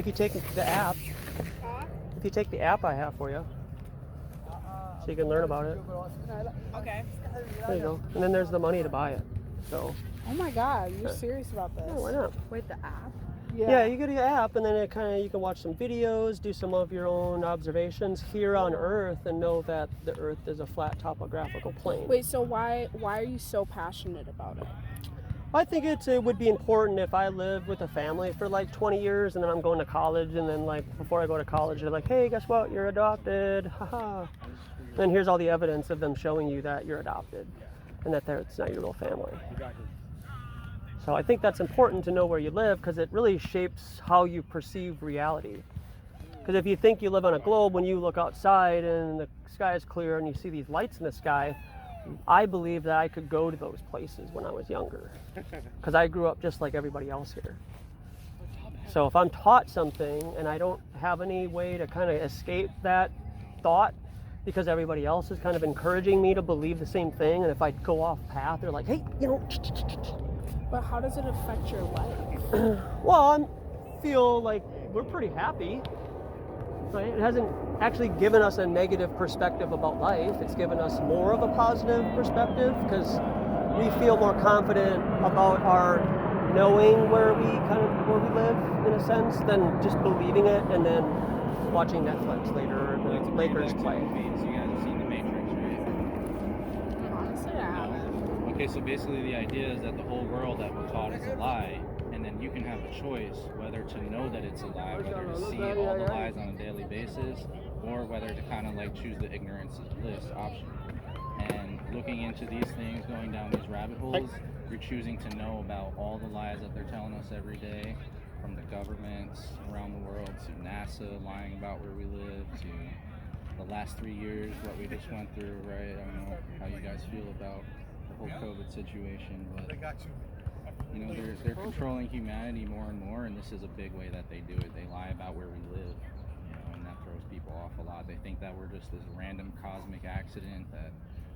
you take the app, if you take the app I have for you, so you can learn about it. Okay. There you go. And then there's the money to buy it. So. Oh my God, you're serious about this? Yeah, why not? Wait, the app? Yeah, you get your app, and then it you can watch some videos, do some of your own observations here on Earth, and know that the Earth is a flat topographical plane. Wait, so why are you so passionate about it? I think it would be important if I lived with a family for like 20 years, and then I'm going to college, and then like before I go to college, they're like, hey, guess what? You're adopted. Haha. And here's all the evidence of them showing you that you're adopted, and that it's not your real family. So I think that's important to know where you live, because it really shapes how you perceive reality. Because if you think you live on a globe, when you look outside and the sky is clear and you see these lights in the sky, I believe that I could go to those places when I was younger, because I grew up just like everybody else here. So if I'm taught something and I don't have any way to kind of escape that thought, because everybody else is kind of encouraging me to believe the same thing, and if I go off path, they're like, hey, you know. But how does it affect your life? Well, I feel like we're pretty happy. Right? It hasn't actually given us a negative perspective about life. It's given us more of a positive perspective, because we feel more confident about our knowing where we live, in a sense, than just believing it and then watching Netflix later or the Lakers play. You guys have seen The Matrix, right? Honestly, I haven't. Okay, so basically the idea is that the whole world that we're taught is a lie, and then you can have a choice whether to know that it's a lie, whether to see all the lies on a daily basis, or whether to kind of like choose the ignorance is bliss option. And looking into these things, going down these rabbit holes, you're choosing to know about all the lies that they're telling us every day, from the governments around the world to NASA lying about where we live, to the last 3 years, what we just went through, right? I don't know how you guys feel about the whole COVID situation, but you know, they're controlling humanity more and more, and this is a big way that they do it. They lie about where we live, you know, and that throws people off a lot. They think that we're just this random cosmic accident that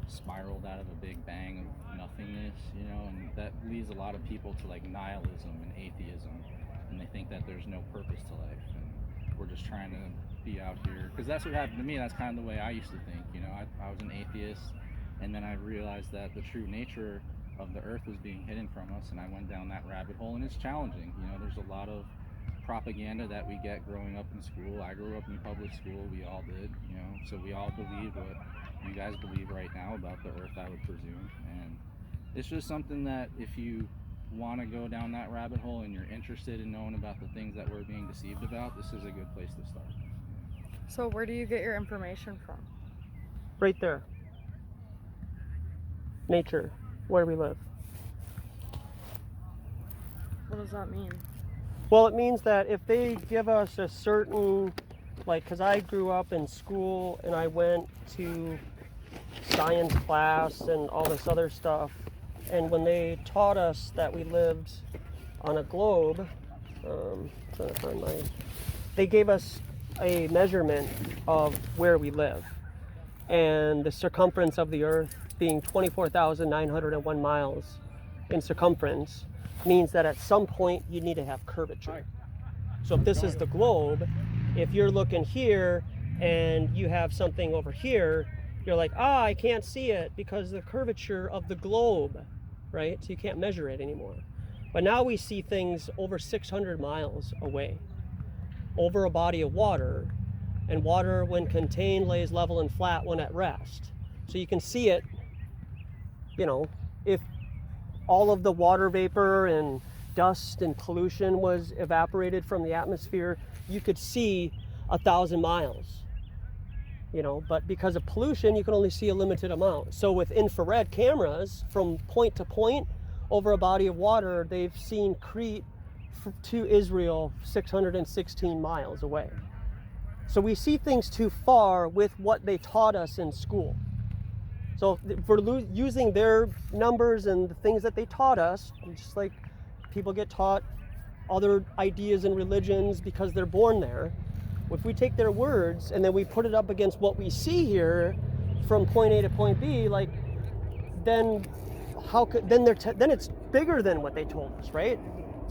spiraled out of a big bang of nothingness, you know, and that leads a lot of people to like nihilism and atheism, and they think that there's no purpose to life, and we're just trying to be out here, because that's what happened to me. That's kind of the way I used to think, you know. I was an atheist, and then I realized that the true nature of the earth was being hidden from us, and I went down that rabbit hole, and it's challenging. You know, there's a lot of propaganda that we get growing up in school. I grew up in public school, we all did, you know, so we all believe what you guys believe right now about the earth, I would presume. And it's just something that if you want to go down that rabbit hole and you're interested in knowing about the things that we're being deceived about, this is a good place to start. So where do you get your information from? Right there. Nature, where we live. What does that mean? Well, it means that if they give us a certain, like, because I grew up in school and I went to science class and all this other stuff, and when they taught us that we lived on a globe, trying to find they gave us a measurement of where we live, and the circumference of the earth being 24,901 miles in circumference means that at some point you need to have curvature. So if this is the globe, if you're looking here and you have something over here, you're like, I can't see it because of the curvature of the globe, right? So you can't measure it anymore. But now we see things over 600 miles away, over a body of water, and water when contained lays level and flat when at rest. So you can see it, you know, if all of the water vapor and dust and pollution was evaporated from the atmosphere, you could see 1,000 miles, you know, but because of pollution, you can only see a limited amount. So with infrared cameras, from point to point over a body of water, they've seen Crete to Israel 616 miles away. So we see things too far with what they taught us in school. So if we're using their numbers and the things that they taught us, just like people get taught other ideas and religions because they're born there, if we take their words and then we put it up against what we see here from point A to point B, like, then how could then it's bigger than what they told us, right?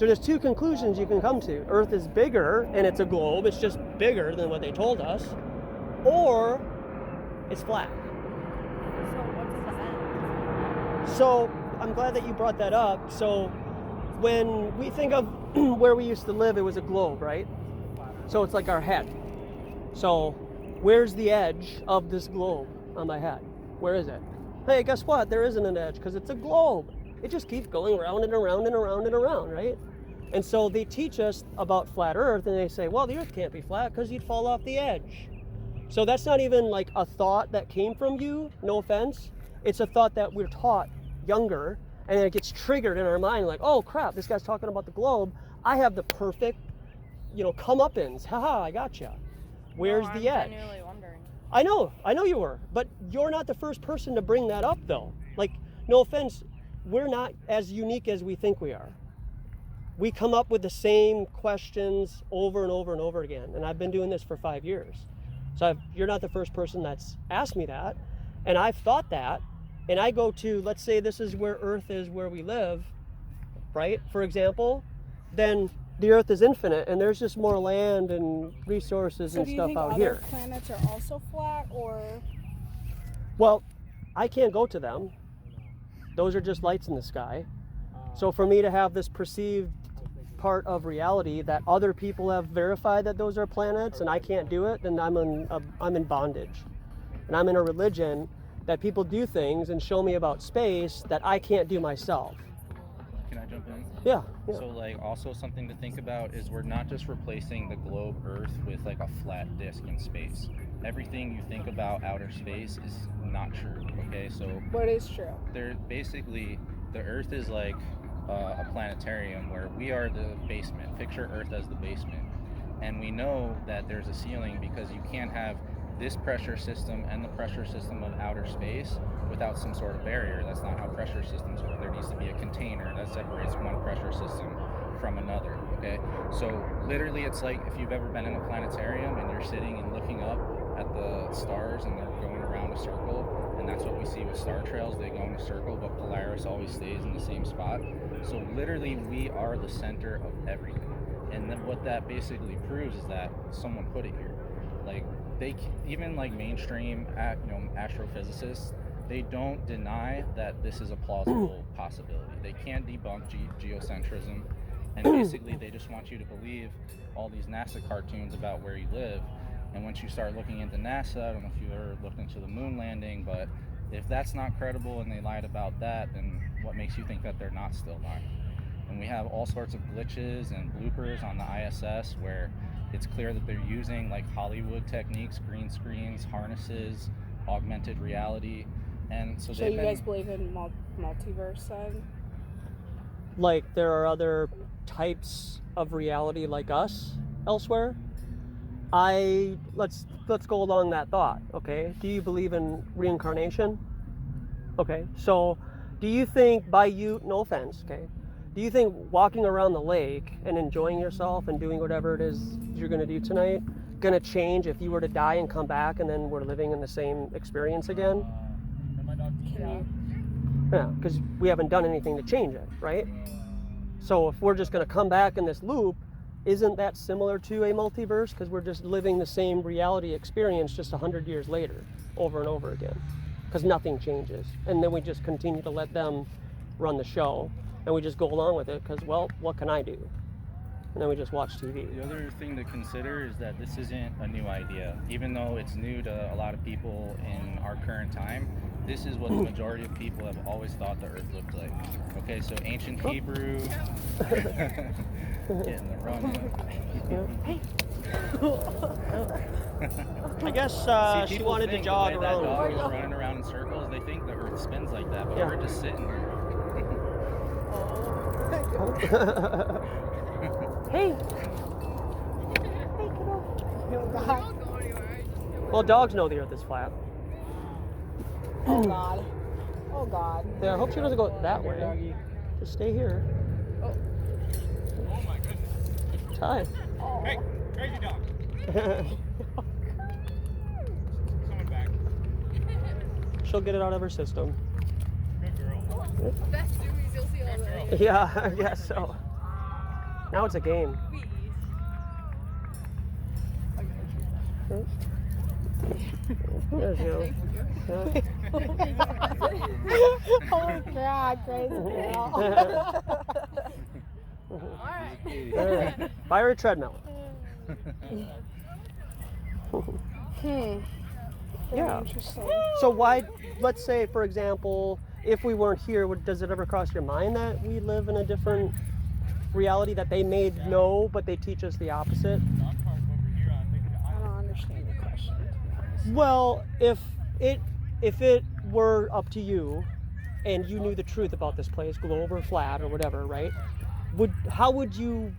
So there's two conclusions you can come to. Earth is bigger and it's a globe. It's just bigger than what they told us. Or it's flat. So what's the end? So I'm glad that you brought that up. So when we think of where we used to live, it was a globe, right? So it's like our head. So where's the edge of this globe on my head? Where is it? Hey, guess what? There isn't an edge because it's a globe. It just keeps going round and around and around and around, right? And so they teach us about flat Earth and they say, well, the Earth can't be flat because you'd fall off the edge. So that's not even like a thought that came from you, no offense. It's a thought that we're taught younger, and then it gets triggered in our mind like, oh crap, this guy's talking about the globe. I have the perfect, comeuppance. Haha, I gotcha. Where's No, the edge? I'm genuinely wondering. I know you were, but you're not the first person to bring that up though. Like, no offense, we're not as unique as we think we are. We come up with the same questions over and over and over again, and I've been doing this for 5 years. So you're not the first person that's asked me that, and I've thought that, and I go to, let's say this is where Earth is, where we live, right? For example, then the Earth is infinite, and there's just more land and resources So and do you stuff think out other here. planets are also flat, or Well, I can't go to them. Those are just lights in the sky. So for me to have this perceived part of reality that other people have verified that those are planets and I can't do it, then I'm in bondage. And I'm in a religion that people do things and show me about space that I can't do myself. Can I jump in? Yeah. So like also something to think about is we're not just replacing the globe Earth with like a flat disk in space. Everything you think about outer space is not true. Okay, so what is true? they're basically the Earth is like a planetarium where we are the basement. Picture Earth as the basement, and we know that there's a ceiling because you can't have this pressure system and the pressure system of outer space without some sort of barrier. That's not how pressure systems work. There needs to be a container that separates one pressure system from another. Okay, so literally it's like if you've ever been in a planetarium and you're sitting and looking up at the stars and they're going around a circle, and that's what we see with star trails. They go in a circle, but Polaris always stays in the same spot. So literally we are the center of everything, and then what that basically proves is that someone put it here. Like even like mainstream astrophysicists, they don't deny that this is a plausible possibility. They can't debunk geocentrism, and basically they just want you to believe all these NASA cartoons about where you live. And once you start looking into NASA, I don't know if you ever looked into the moon landing, but if that's not credible and they lied about that, then what makes you think that they're not still lying? And we have all sorts of glitches and bloopers on the ISS where it's clear that they're using like Hollywood techniques, green screens, harnesses, augmented reality. And so you guys believe in multiverse then? Like there are other types of reality like us elsewhere. Let's go along that thought, okay? Do you believe in reincarnation? Okay, so do you think no offense, okay? Do you think walking around the lake and enjoying yourself and doing whatever it is you're gonna do tonight gonna change if you were to die and come back and then we're living in the same experience again? Yeah, because we haven't done anything to change it, right? So if we're just gonna come back in this loop, isn't that similar to a multiverse? Because we're just living the same reality experience just 100 years later, over and over again. Because nothing changes. And then we just continue to let them run the show. And we just go along with it because, well, what can I do? And then we just watch TV. The other thing to consider is that this isn't a new idea. Even though it's new to a lot of people in our current time, this is what the majority of people have always thought the Earth looked like. Okay, so ancient Hebrew... Getting the run. I guess See, she wanted to think jog the way that around. dog was running around in circles. They think the Earth spins like that, but Yeah. we're just sitting here. Hey! Oh, Well, dogs know the Earth is flat. oh God. Oh God. Yeah, I hope she doesn't go that way. Just stay here. Oh. Oh my goodness. Hi. Hey, crazy dog. Coming back. She'll get it out of her system. Good girl. Best zoomies you'll see all day. Good girl. Yeah, I guess so. Now it's a game. Huh? There you go. Oh God, crazy girl. Buy her a treadmill. Very Yeah. interesting. So why, let's say, for example, if we weren't here, does it ever cross your mind that we live in a different reality that they may know, but they teach us the opposite? I don't understand the question, to be honest. Well, if it were up to you, and you knew the truth about this place, globe or flat or whatever, right? How would you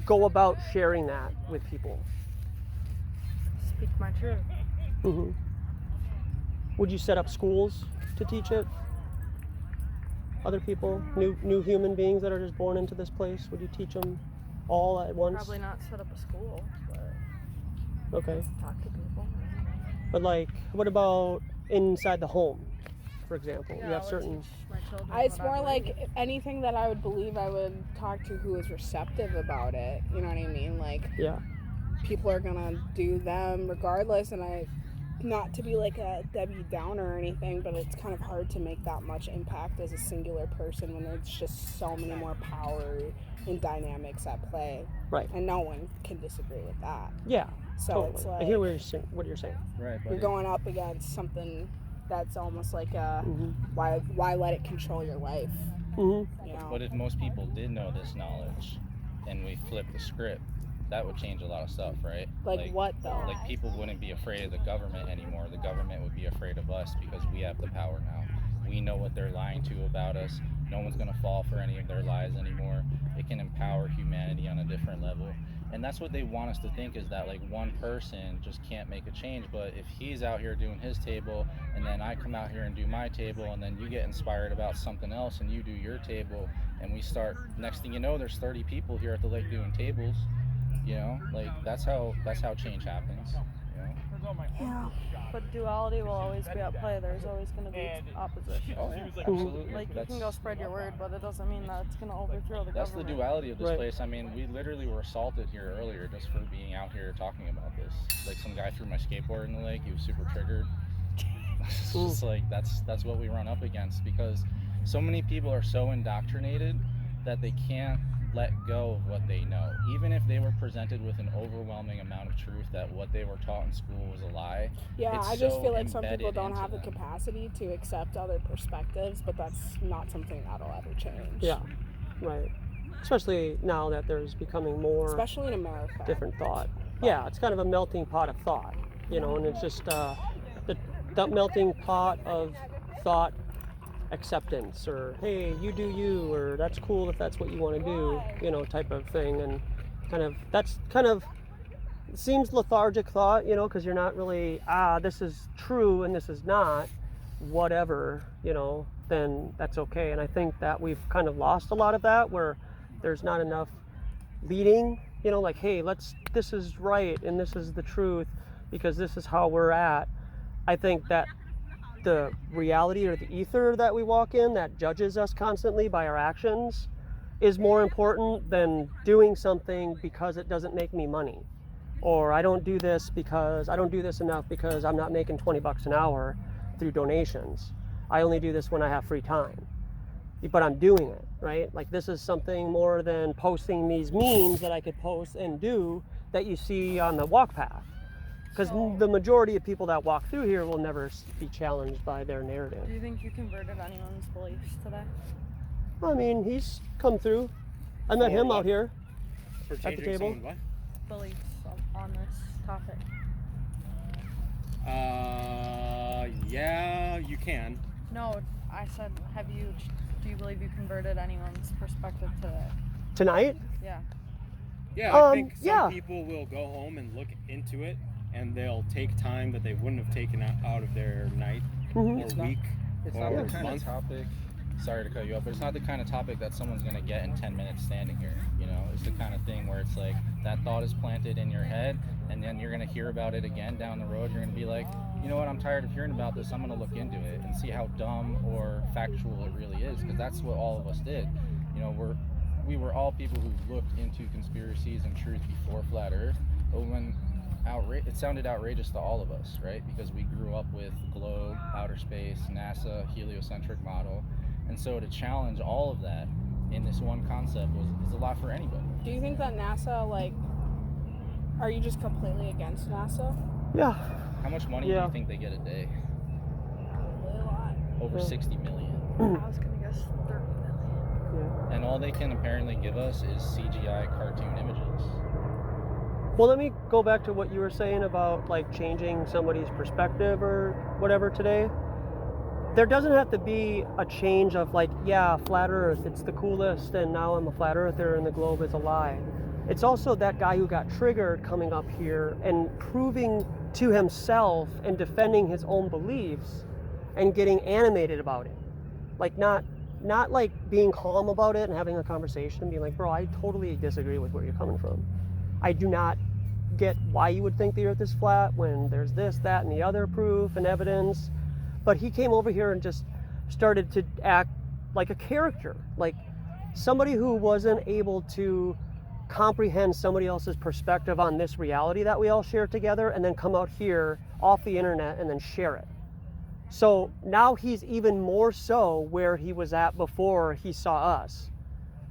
go about sharing that with people? Speak my truth. Mm-hmm. Would you set up schools to teach it? Other people, new human beings that are just born into this place, would you teach them all at once? Probably not set up a school, but Okay. talk to people. But like, what about inside the home, for example? Yeah, You have I would certain. teach my children It's what I more believe. like anything that I would believe, I would talk to who is receptive about it. You know what I mean? Like, Yeah. people are gonna do them regardless, and not to be like a Debbie Downer or anything, but it's kind of hard to make that much impact as a singular person when there's just so many more power and dynamics at play. Right. And no one can disagree with that. Yeah. So Totally. it's like I hear what you're saying. Right, but you're going up against something that's almost like a Mm-hmm. why let it control your life? Mm-hmm. You know? But if most people did know this knowledge and we flipped the script, that would change a lot of stuff, right? Like what though? Like people wouldn't be afraid of the government anymore. The government would be afraid of us because we have the power now. We know what they're lying to about us. No one's going to fall for any of their lies anymore. It can empower humanity on a different level. And that's what they want us to think, is that like one person just can't make a change. But if he's out here doing his table and then I come out here and do my table and then you get inspired about something else and you do your table and we start, next thing you know, there's 30 people here at the lake doing tables. You know, like that's how change happens. You know? Yeah. But duality will always be at play. There's always going to be opposition. Oh yeah, absolutely. Like you can go spread your word, but it doesn't mean that it's going to overthrow the That's the government. duality of this Right. place. I mean, we literally were assaulted here earlier just for being out here talking about this. Like some guy threw my skateboard in the lake. He was super triggered. It's just like that's what we run up against, because so many people are so indoctrinated that they can't let go of what they know. Even if they were presented with an overwhelming amount of truth that what they were taught in school was a lie. Yeah, It's I just so feel like some embedded people don't into have the them. capacity to accept other perspectives, but that's not something that'll ever change. Yeah. Right. Especially now that there's becoming more Especially in America. different thought. Yeah, it's kind of a melting pot of thought, and it's just the melting pot of thought acceptance, or hey, you do you, or that's cool if that's what you want to do, type of thing. And that's kind of seems lethargic thought, because you're not really, this is true and this is not, whatever, then that's okay. And I think that we've kind of lost a lot of that, where there's not enough leading, like, hey, this is right and this is the truth because this is how we're at. I think that the reality or the ether that we walk in that judges us constantly by our actions is more important than doing something because it doesn't make me money, or I don't do this enough because I'm not making $20 an hour through donations. I only do this when I have free time, but I'm doing it, right? Like, this is something more than posting these memes that I could post and do that you see on the walk path. Because the majority of people that walk through here will never be challenged by their narrative. Do you think you converted anyone's beliefs today? I mean, he's come through. I met him out here. For the changing table? someone what? Beliefs on this topic. Yeah, you can. No, I said, do you believe you converted anyone's perspective today? Tonight? Yeah. Yeah, I think some yeah. people will go home and look into it, and they'll take time that they wouldn't have taken out of their night Mm-hmm. or week It's or not the kind month. of topic. Sorry to cut you off, but it's not the kind of topic that someone's gonna get in 10 minutes standing here. It's the kind of thing where it's like that thought is planted in your head, and then you're gonna hear about it again down the road. You're gonna be like, you know what? I'm tired of hearing about this. I'm gonna look into it and see how dumb or factual it really is, because that's what all of us did. we were all people who looked into conspiracies and truth before flat Earth, but when it sounded outrageous to all of us, right? Because we grew up with globe, outer space, NASA, heliocentric model, and so to challenge all of that in this one concept is a lot for anybody. Do you think that NASA, like, are you just completely against NASA? Yeah. How much money do you think they get a day? Probably a lot. Over 60 million. I was gonna guess 30 million. Yeah. And all they can apparently give us is CGI cartoon images. Well, let me go back to what you were saying about like changing somebody's perspective or whatever today. There doesn't have to be a change of like, yeah, flat Earth, it's the coolest, and now I'm a flat earther and the globe is a lie. It's also that guy who got triggered coming up here and proving to himself and defending his own beliefs and getting animated about it. Like not like being calm about it and having a conversation and being like, bro, I totally disagree with where you're coming from. I do not get why you would think the earth is flat when there's this, that, and the other proof and evidence. But he came over here and just started to act like a character, like somebody who wasn't able to comprehend somebody else's perspective on this reality that we all share together and then come out here off the internet and then share it. So now he's even more so where he was at before he saw us.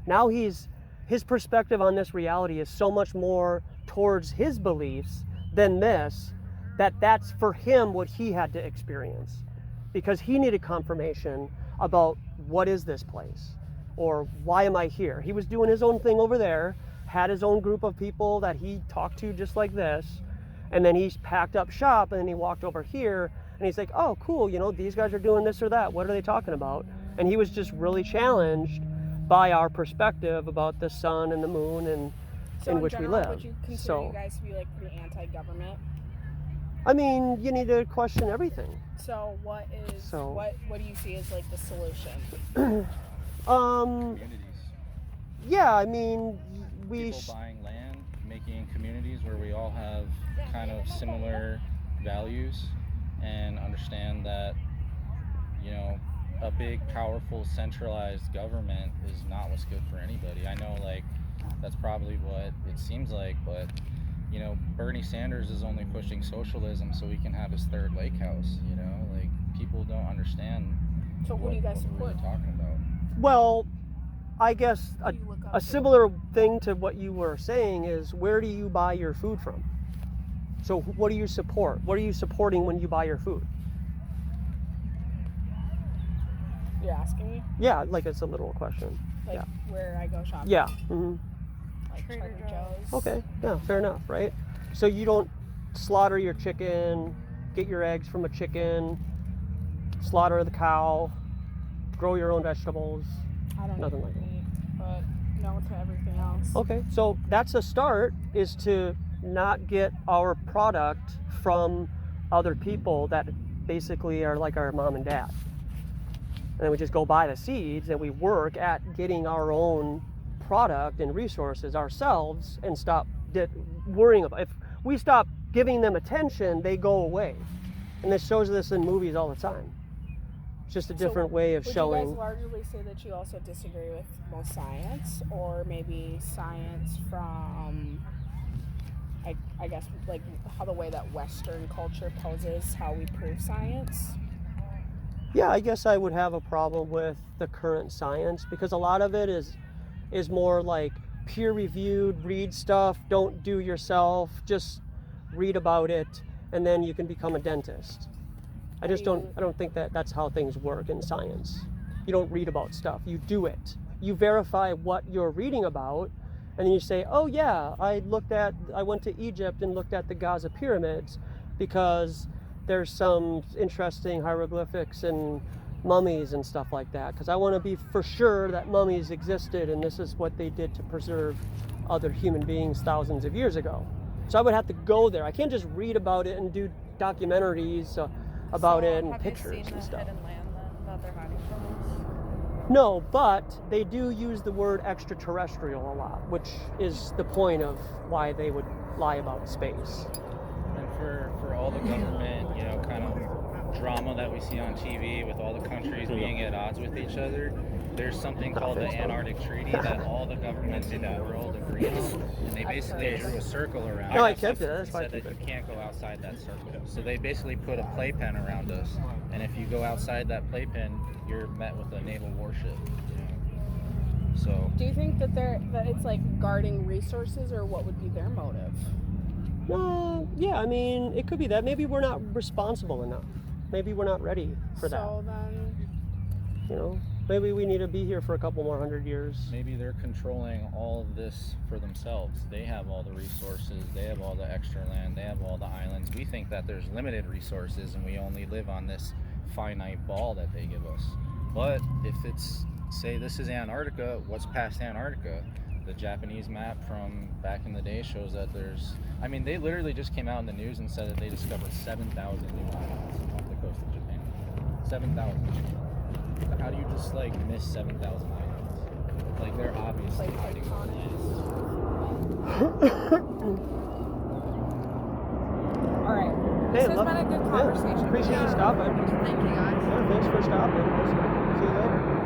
Now his perspective on this reality is so much more towards his beliefs than this, that's for him what he had to experience, because he needed confirmation about what is this place or why am I here. He was doing his own thing over there, had his own group of people that he talked to just like this, and then he packed up shop and then he walked over here and he's like, oh cool, you know, these guys are doing this or that, what are they talking about? And he was just really challenged by our perspective about the sun and the moon and So in which general, we live. would you consider So you guys to be like pretty anti-government? I mean, you need to question everything. So what do you see as like the solution? Communities. Yeah, I mean, People buying land, making communities where we all have kind of similar values and understand that, you know, a big, powerful, centralized government is not what's good for anybody. I know, like, that's probably what it seems like, but, you know, Bernie Sanders is only pushing socialism so he can have his third lake house, you know? Like, people don't understand So who do you guys what we're support? talking about. Well, I guess Who do you look up a to? similar thing to what you were saying is, where do you buy your food from? So what do you support? What are you supporting when you buy your food? You're asking me? Yeah, like it's a literal question. Like Yeah. where I go shopping? Yeah. Mm-hmm. Like Trader Trader Joe's. Okay. Yeah, fair enough, right? So you don't slaughter your chicken, get your eggs from a chicken, slaughter the cow, grow your own vegetables. I don't Nothing eat like that. meat, but no to everything else. Okay, so that's a start, is to not get our product from other people that basically are like our mom and dad. And then we just go buy the seeds and we work at getting our own product and resources ourselves and stop worrying about it. If we stop giving them attention, they go away. And this shows this in movies all the time. It's just a different way of showing. Would you guys largely say that you also disagree with most science, or maybe science from, I guess, like how the way that Western culture poses how we prove science? Yeah, I guess I would have a problem with the current science, because a lot of it is more like peer-reviewed, read stuff, don't do yourself, just read about it, and then you can become a dentist. I don't think that that's how things work in science. You don't read about stuff, you do it. You verify what you're reading about, and then you say, oh yeah, I went to Egypt and looked at the Gaza pyramids because there's some interesting hieroglyphics and mummies and stuff like that, because I want to be for sure that mummies existed and this is what they did to preserve other human beings thousands of years ago. So I would have to go there. I can't just read about it and do documentaries about it and pictures have you seen and the stuff. hidden land that they're hiding from us? No, but they do use the word extraterrestrial a lot, which is the point of why they would lie about space. And for all the government, you know, kind of drama that we see on TV with all the countries being at odds with each other, there's something called the Antarctic Treaty that all the governments in the world agree on, and they basically drew a circle around No, I us kept it. and That's why I said that kept you it. can't go outside that circle. So they basically put a playpen around us, and if you go outside that playpen, you're met with a naval warship. So Do you think that it's like guarding resources, or what would be their motive? Yeah, I mean, it could be that. Maybe we're not responsible enough. Maybe we're not ready for that. So then, You know, maybe we need to be here for a couple more 100 years. maybe they're controlling all of this for themselves. They have all the resources, they have all the extra land, they have all the islands. We think that there's limited resources and we only live on this finite ball that they give us. But if it's, say this is Antarctica, what's past Antarctica? The Japanese map from back in the day shows that there's, I mean, they literally just came out in the news and said that they discovered 7,000 new islands off the coast of Japan. 7,000. How do you just like miss 7,000 islands? Like they're obviously like hiding them. all right. Hey, This has been a good conversation. Appreciate you stopping. Thank you guys. Yeah, thanks for stopping. See you later.